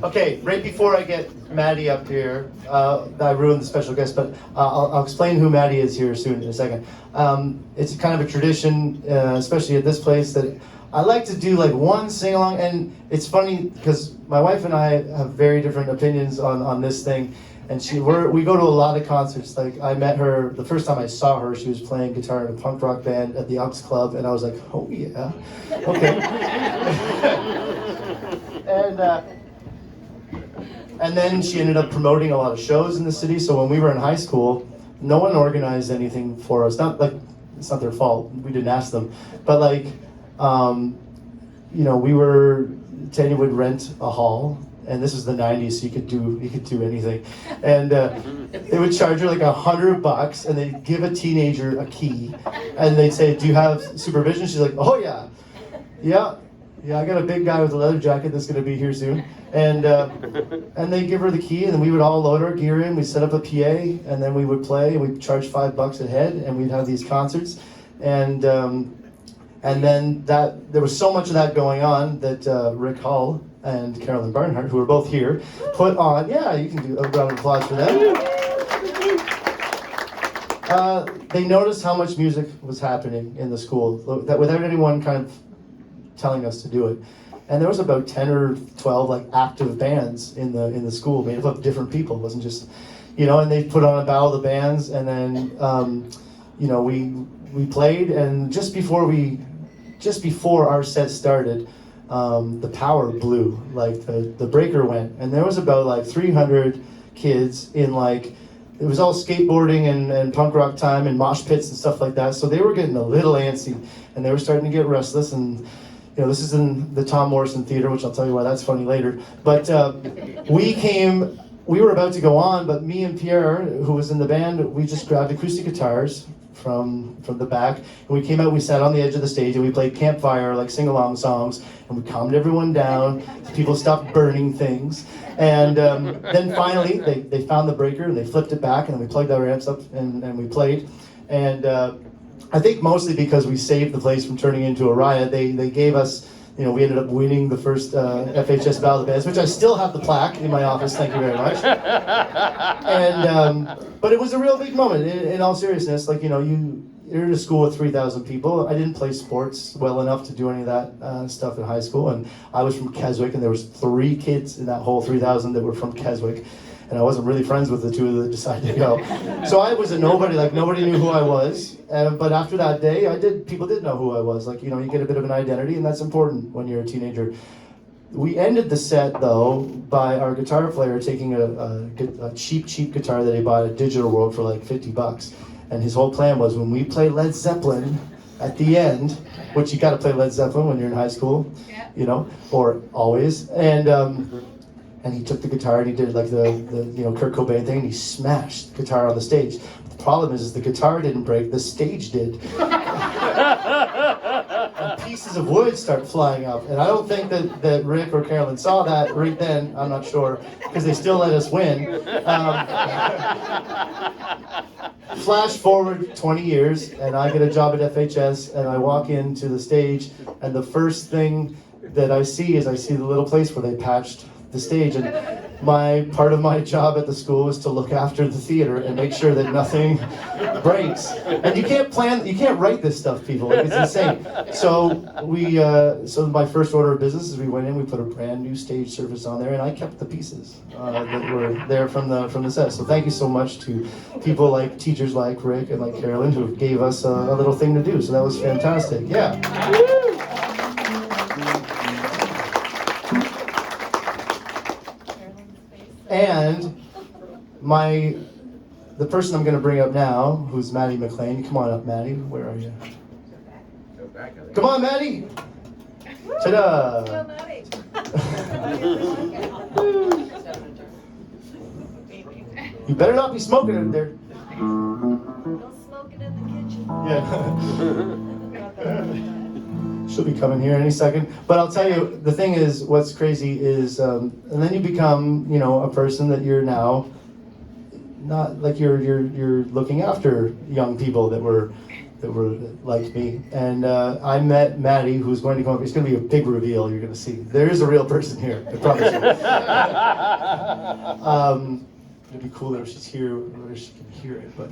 Okay, right before I get Maddie up here, I ruined the special guest, but I'll explain who Maddie is here soon in a second. It's kind of a tradition, especially at this place, that I like to do like one sing-along, and it's funny because my wife and I have very different opinions on this thing, and we go to a lot of concerts. Like I met her, the first time I saw her, she was playing guitar in a punk rock band at the Elks Club, and I was like, oh yeah, okay. And then she ended up promoting a lot of shows in the city. So when we were in high school, no one organized anything for us. Not like it's not their fault. We didn't ask them, but like, we were Tanya would rent a hall, and this was the '90s, so you could do anything, and they would charge her like $100, and they'd give a teenager a key, and they'd say, "Do you have supervision?" She's like, "Oh yeah, yeah." Yeah, I got a big guy with a leather jacket that's going to be here soon. And they give her the key, and then we would all load our gear in. We'd set up a PA, and then we would play, and we'd charge $5 a head, and we'd have these concerts. And then there was so much of that going on that Rick Hull and Carolyn Barnhart, who are both here, put on, yeah, you can do a round of applause for them. They noticed how much music was happening in the school, that without anyone kind of telling us to do it. And there was about 10 or 12 like active bands in the school made up of different people. It wasn't just, and they put on a battle of the bands, and then we played, and just before our set started, the power blew, like the breaker went, and there was about like 300 kids in like, it was all skateboarding and punk rock time and mosh pits and stuff like that, so they were getting a little antsy, and they were starting to get restless. And this is in the Tom Morrison Theater, which I'll tell you why that's funny later. But we were about to go on, but me and Pierre, who was in the band, we just grabbed acoustic guitars from the back, and we came out, we sat on the edge of the stage, and we played Campfire, like sing-along songs, and we calmed everyone down, so people stopped burning things. And then finally, they found the breaker, and they flipped it back, and we plugged our amps up, and we played. And I think mostly because we saved the place from turning into a riot, they gave us, we ended up winning the first FHS Battle of the Bands, which I still have the plaque in my office, thank you very much. And, but it was a real big moment, in all seriousness. Like, you're in a school with 3,000 people. I didn't play sports well enough to do any of that stuff in high school, and I was from Keswick, and there was 3 kids in that whole 3,000 that were from Keswick. And I wasn't really friends with the 2 that decided to go. So I was a nobody, like nobody knew who I was. But after that day, people did know who I was. Like, you get a bit of an identity, and that's important when you're a teenager. We ended the set, though, by our guitar player taking a cheap guitar that he bought at Digital World for like $50. And his whole plan was, when we play Led Zeppelin at the end, which you gotta play Led Zeppelin when you're in high school, or always, and he took the guitar and he did like the Kurt Cobain thing, and he smashed the guitar on the stage. But the problem is the guitar didn't break, the stage did. And pieces of wood start flying up. And I don't think that Rick or Carolyn saw that right then, I'm not sure, because they still let us win. Flash forward 20 years, and I get a job at FHS, and I walk into the stage, and the first thing that I see is the little place where they patched the stage, and part of my job at the school was to look after the theater and make sure that nothing breaks. And you can't write this stuff, people. It's insane. So so my first order of business is we went in, we put a brand new stage surface on there, and I kept the pieces that were there from the set. So thank you so much to people like teachers like Rick and like Carolyn, who gave us a little thing to do. So that was fantastic. Yeah. And the person I'm going to bring up now, who's Maddie MacLean. Come on up, Maddie. Where are you? Come on, Maddie. Ta-da. Hello, Maddie. You better not be smoking in there. No smoking in the kitchen. Yeah. She'll be coming here any second. But I'll tell you, the thing is, what's crazy is, and then you become, a person that you're now not like you're looking after young people that were that were like me. And I met Maddie, who's going to come up. It's going to be a big reveal. You're going to see. There is a real person here. I promise you. It'd be cooler if she's here, or she can hear it. But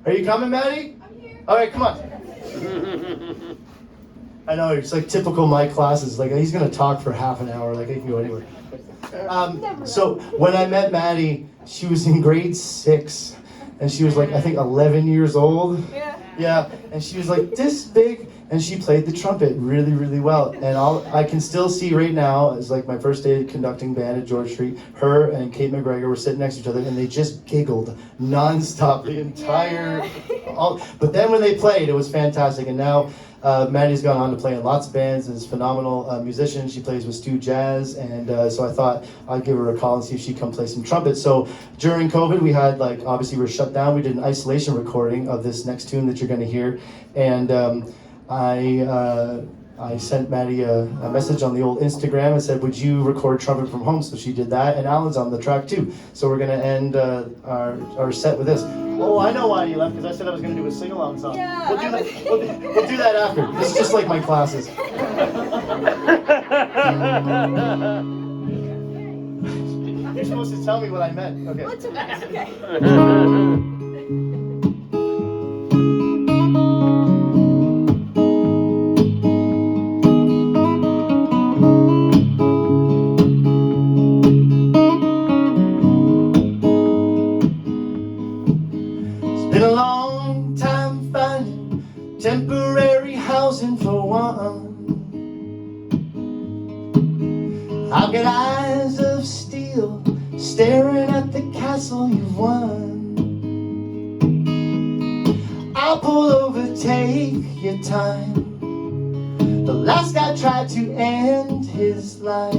are you coming, Maddie? I'm here. All right, come on. I know, it's like typical my classes. Like, he's going to talk for half an hour. Like, I can go anywhere. So when I met Maddie, she was in grade 6, and she was like, I think 11 years old. Yeah. Yeah, and she was like this big, and she played the trumpet really, really well. And I can still see right now, it's like my first day conducting band at George Street, her and Kate McGregor were sitting next to each other, and they just giggled nonstop the entire, but then when they played, it was fantastic. And now Maddie's gone on to play in lots of bands and is a phenomenal musician. She plays with Stu Jazz, and so I thought I'd give her a call and see if she'd come play some trumpet. So during COVID, we had, like, obviously we were shut down. We did an isolation recording of this next tune that you're going to hear, and I sent Maddie a message on the old Instagram and said, would you record trumpet from home? So she did that, and Alan's on the track too. So we're going to end our set with this. Oh, I know why you left, because I said I was going to do a sing-along song. Yeah, We'll do that after. This is just like my classes. You're supposed to tell me what I meant. Okay. What's okay? Been a long time finding temporary housing for one. I've got eyes of steel staring at the castle you've won. I'll pull over, take your time. The last guy tried to end his life.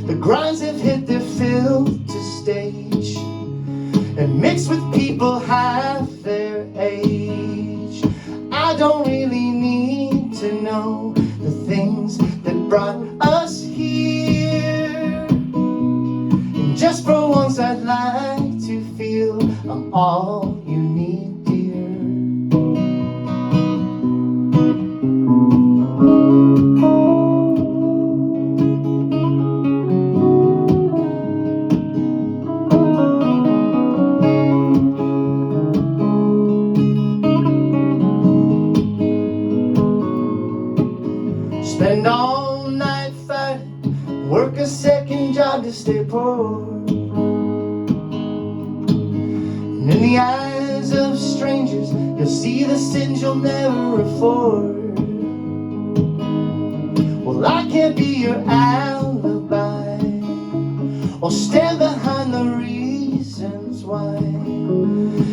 The grinds have hit their filter stage and mixed with people half their age. I don't really need to know the things that brought us here. And just for once I'd like to feel I'm all you need, dear. Spend all night fighting, work a second job to stay poor. And in the eyes of strangers, you'll see the sins you'll never afford. Well, I can't be your alibi or stand behind the reasons why.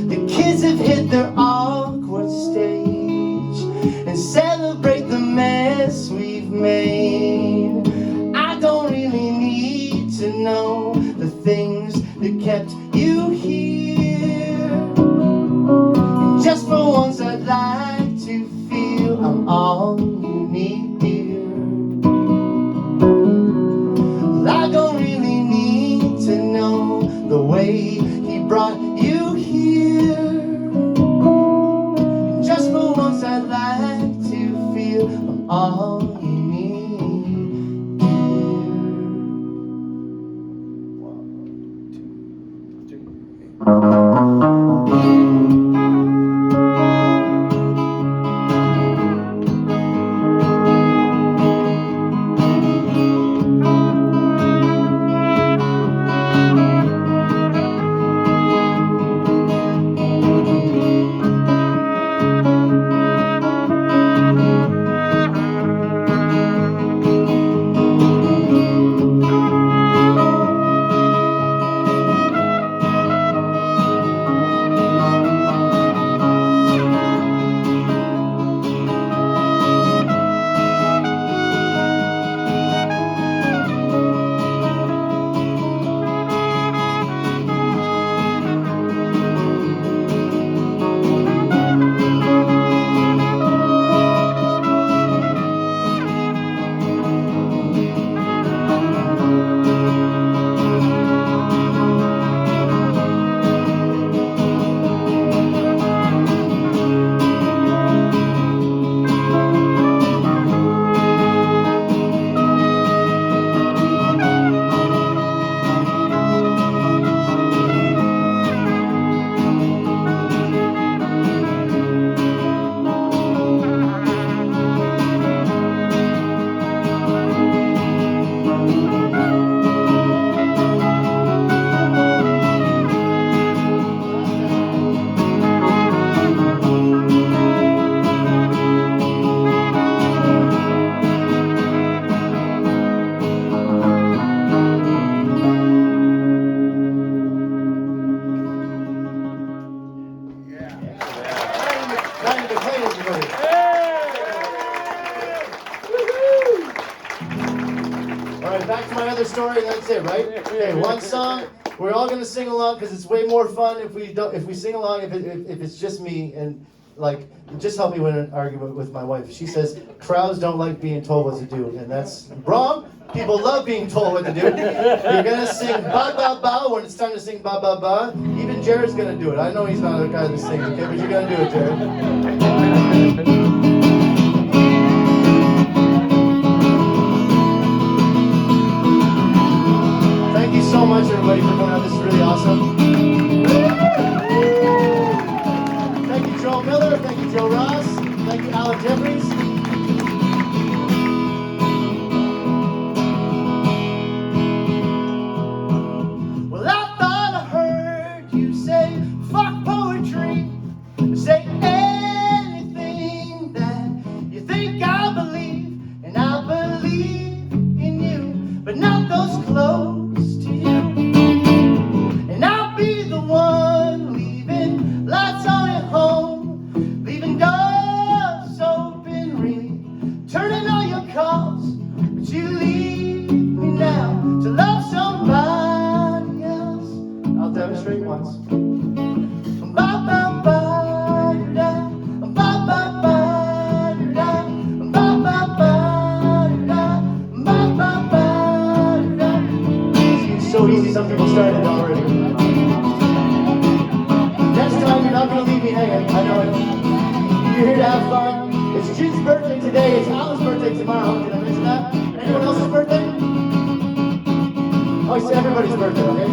The kids have hit their awkward stage and celebrate the mess we've made. I don't really need to know the things that kept you here. And just for once I'd like to feel I'm all you need, dear. Well, I don't really need to know story, that's it, right? Okay, one song. We're all gonna sing along because it's way more fun if we sing along. If it's just me and like, just help me win an argument with my wife. She says crowds don't like being told what to do, and that's wrong. People love being told what to do. You're gonna sing ba ba ba when it's time to sing ba ba ba. Even Jared's gonna do it. I know he's not a guy that sings, okay, but you're gonna do it, Jared. Thank you so much, everybody, for coming out. This is really awesome. Thank you, Joel Miller. Thank you, Joe Ross. Thank you, Alan Jefferies. Well, I thought I heard you say, fuck poetry. Say anything that you think I believe. And I believe in you, but not those close to you. And I'll be the one leaving lights on at home, leaving doors open, ring, turning all your calls. But you leave me now to love somebody else. I'll demonstrate once. Ba ba ba da, ba ba ba da, ba ba ba da, ba ba ba da. It's so easy, some people started already. Next time you're not gonna leave me hanging, I know it. You're here to have fun. It's Jude's birthday today, it's Alan's birthday tomorrow. Did I mention that? Anyone else's birthday? Oh, it's everybody's birthday, okay?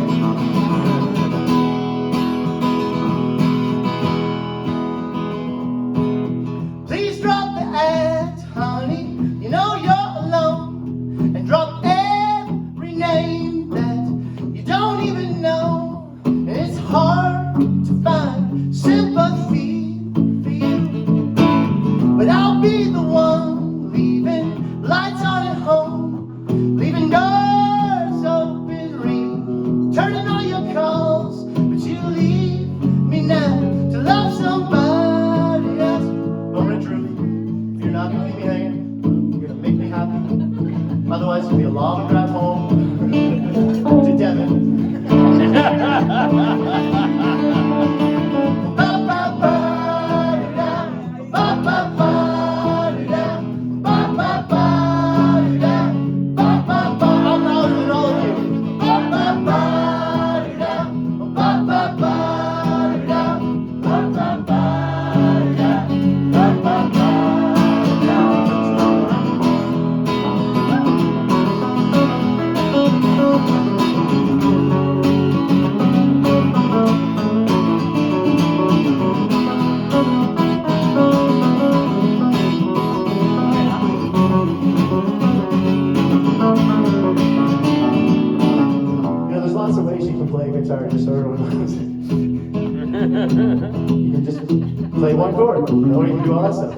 Please drop the act, honey. You know you're alone. And drop every name that you don't even know. And it's hard to find sympathy for you. But I'll be the one leaving lights on at home, leaving doors open, ring, turning all your calls. But you leave me now to love somebody else. Moment of truth. If you're not gonna leave me hanging, you're gonna make me happy. Otherwise, it'll be a long drive home to Devon. Ba ba ba da, ba ba ba da, ba ba ba da, ba ba ba. I'm louder than all of you. Ba ba ba da, ba ba ba da, ba ba ba da, ba ba ba da. You know, there's lots of ways you can play guitar, just so everyone knows. You can just play one chord, or you can do all that stuff.